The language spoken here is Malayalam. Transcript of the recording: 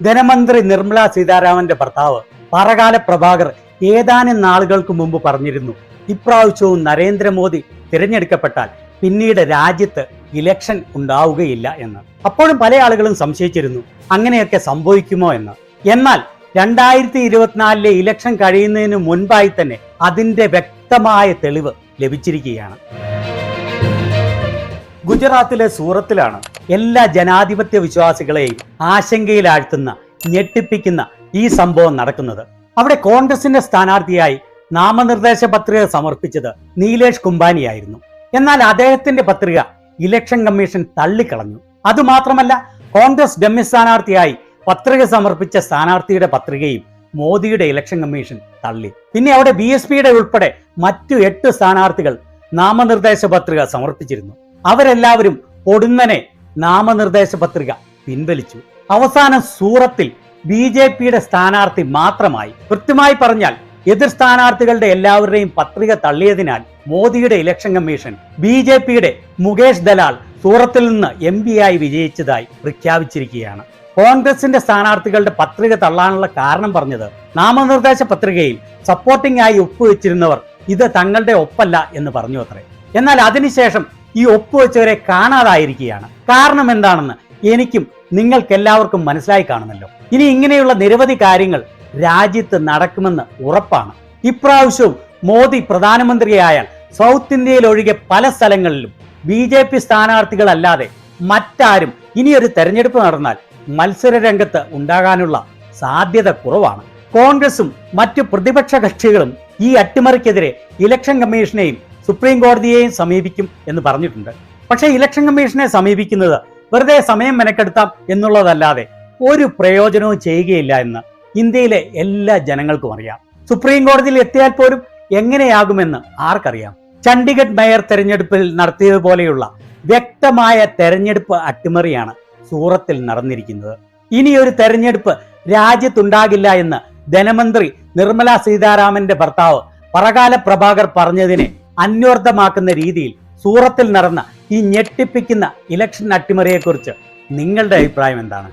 ധനമന്ത്രി നിർമ്മല സീതാരാമന്റെ ഭർത്താവ് പറകാല പ്രഭാകർ ഏതാനും നാളുകൾക്ക് മുമ്പ് പറഞ്ഞിരുന്നു, ഇപ്രാവശ്യവും നരേന്ദ്രമോദി തിരഞ്ഞെടുക്കപ്പെട്ടാൽ പിന്നീട് രാജ്യത്ത് ഇലക്ഷൻ ഉണ്ടാവുകയില്ല എന്ന്. അപ്പോഴും പല ആളുകളും സംശയിച്ചിരുന്നു അങ്ങനെയൊക്കെ സംഭവിക്കുമോ എന്ന്. എന്നാൽ 2024 ഇലക്ഷൻ കഴിയുന്നതിന് മുൻപായി തന്നെ അതിന്റെ വ്യക്തമായ തെളിവ് ലഭിച്ചിരിക്കുകയാണ്. ഗുജറാത്തിലെ സൂറത്തിലാണ് എല്ലാ ജനാധിപത്യ വിശ്വാസികളെയും ആശങ്കയിലാഴ്ത്തുന്ന ഞെട്ടിപ്പിക്കുന്ന ഈ സംഭവം നടക്കുന്നത്. അവിടെ കോൺഗ്രസിന്റെ സ്ഥാനാർത്ഥിയായി നാമനിർദ്ദേശ പത്രിക സമർപ്പിച്ചത് നീലേഷ് കുംബാനിയായിരുന്നു. എന്നാൽ അദ്ദേഹത്തിന്റെ പത്രിക ഇലക്ഷൻ കമ്മീഷൻ തള്ളിക്കളഞ്ഞു. അതുമാത്രമല്ല, കോൺഗ്രസ് ഡമ്മി സ്ഥാനാർത്ഥിയായി പത്രിക സമർപ്പിച്ച സ്ഥാനാർത്ഥിയുടെ പത്രികയും മോദിയുടെ ഇലക്ഷൻ കമ്മീഷൻ തള്ളി. പിന്നെ അവിടെ BSPയുടെ ഉൾപ്പെടെ മറ്റു 8 സ്ഥാനാർത്ഥികൾ നാമനിർദ്ദേശ പത്രിക സമർപ്പിച്ചിരുന്നു. അവരെല്ലാവരും പൊടുന്നനെ നാമനിർദ്ദേശ പത്രിക പിൻവലിച്ചു. അവസാനം സൂറത്തിൽ BJPയുടെ സ്ഥാനാർത്ഥി മാത്രമായി. കൃത്യമായി പറഞ്ഞാൽ എതിർ സ്ഥാനാർത്ഥികളുടെ എല്ലാവരുടെയും പത്രിക തള്ളിയതിനാൽ മോദിയുടെ ഇലക്ഷൻ കമ്മീഷൻ BJPയുടെ മുകേഷ് ദലാൽ സൂറത്തിൽ നിന്ന് MP ആയി വിജയിച്ചതായി പ്രഖ്യാപിച്ചിരിക്കുകയാണ്. കോൺഗ്രസിന്റെ സ്ഥാനാർത്ഥികളുടെ പത്രിക തള്ളാനുള്ള കാരണം പറഞ്ഞത് നാമനിർദ്ദേശ പത്രികയിൽ സപ്പോർട്ടിംഗ് ആയി ഒപ്പുവെച്ചിരുന്നവർ ഇത് തങ്ങളുടെ ഒപ്പല്ല എന്ന് പറഞ്ഞു അത്രേ. എന്നാൽ അതിനുശേഷം ഈ ഒപ്പുവെച്ചവരെ കാണാതായിരിക്കുകയാണ്. കാരണം എന്താണെന്ന് എനിക്കും നിങ്ങൾക്കെല്ലാവർക്കും മനസ്സിലായി കാണുമല്ലോ. ഇനി ഇങ്ങനെയുള്ള നിരവധി കാര്യങ്ങൾ രാജ്യത്ത് നടക്കുമെന്ന് ഉറപ്പാണ്. ഇപ്രാവശ്യവും മോദി പ്രധാനമന്ത്രിയായാൽ സൗത്ത് ഇന്ത്യയിൽ ഒഴികെ പല സ്ഥലങ്ങളിലും BJP സ്ഥാനാർത്ഥികളല്ലാതെ മറ്റാരും ഇനിയൊരു തെരഞ്ഞെടുപ്പ് നടന്നാൽ മത്സര രംഗത്ത് ഉണ്ടാകാനുള്ള സാധ്യത കുറവാണ്. കോൺഗ്രസും മറ്റു പ്രതിപക്ഷ കക്ഷികളും ഈ അട്ടിമറിക്കെതിരെ ഇലക്ഷൻ കമ്മീഷനെയും സുപ്രീം കോടതിയെയും സമീപിക്കും എന്ന് പറഞ്ഞിട്ടുണ്ട്. പക്ഷേ ഇലക്ഷൻ കമ്മീഷനെ സമീപിക്കുന്നത് വെറുതെ സമയം മെനക്കെടുത്താം എന്നുള്ളതല്ലാതെ ഒരു പ്രയോജനവും ചെയ്യുകയില്ല എന്ന് ഇന്ത്യയിലെ എല്ലാ ജനങ്ങൾക്കും അറിയാം. സുപ്രീം കോടതിയിൽ എത്തിയാൽ പോലും എങ്ങനെയാകുമെന്ന് ആർക്കറിയാം. ചണ്ഡീഗഡ് മേയർ തെരഞ്ഞെടുപ്പിൽ നടത്തിയതുപോലെയുള്ള വ്യക്തമായ തെരഞ്ഞെടുപ്പ് അട്ടിമറിയാണ് സൂറത്തിൽ നടന്നിരിക്കുന്നത്. ഇനിയൊരു തെരഞ്ഞെടുപ്പ് രാജ്യത്തുണ്ടാകില്ല എന്ന് ധനമന്ത്രി നിർമ്മല സീതാരാമന്റെ ഭർത്താവ് പറകാല പ്രഭാകർ പറഞ്ഞതിനെ അന്വർത്ഥമാക്കുന്ന രീതിയിൽ സൂറത്തിൽ നടന്ന ഈ ഞെട്ടിപ്പിക്കുന്ന ഇലക്ഷൻ അട്ടിമറിയെക്കുറിച്ച് നിങ്ങളുടെ അഭിപ്രായം എന്താണ്?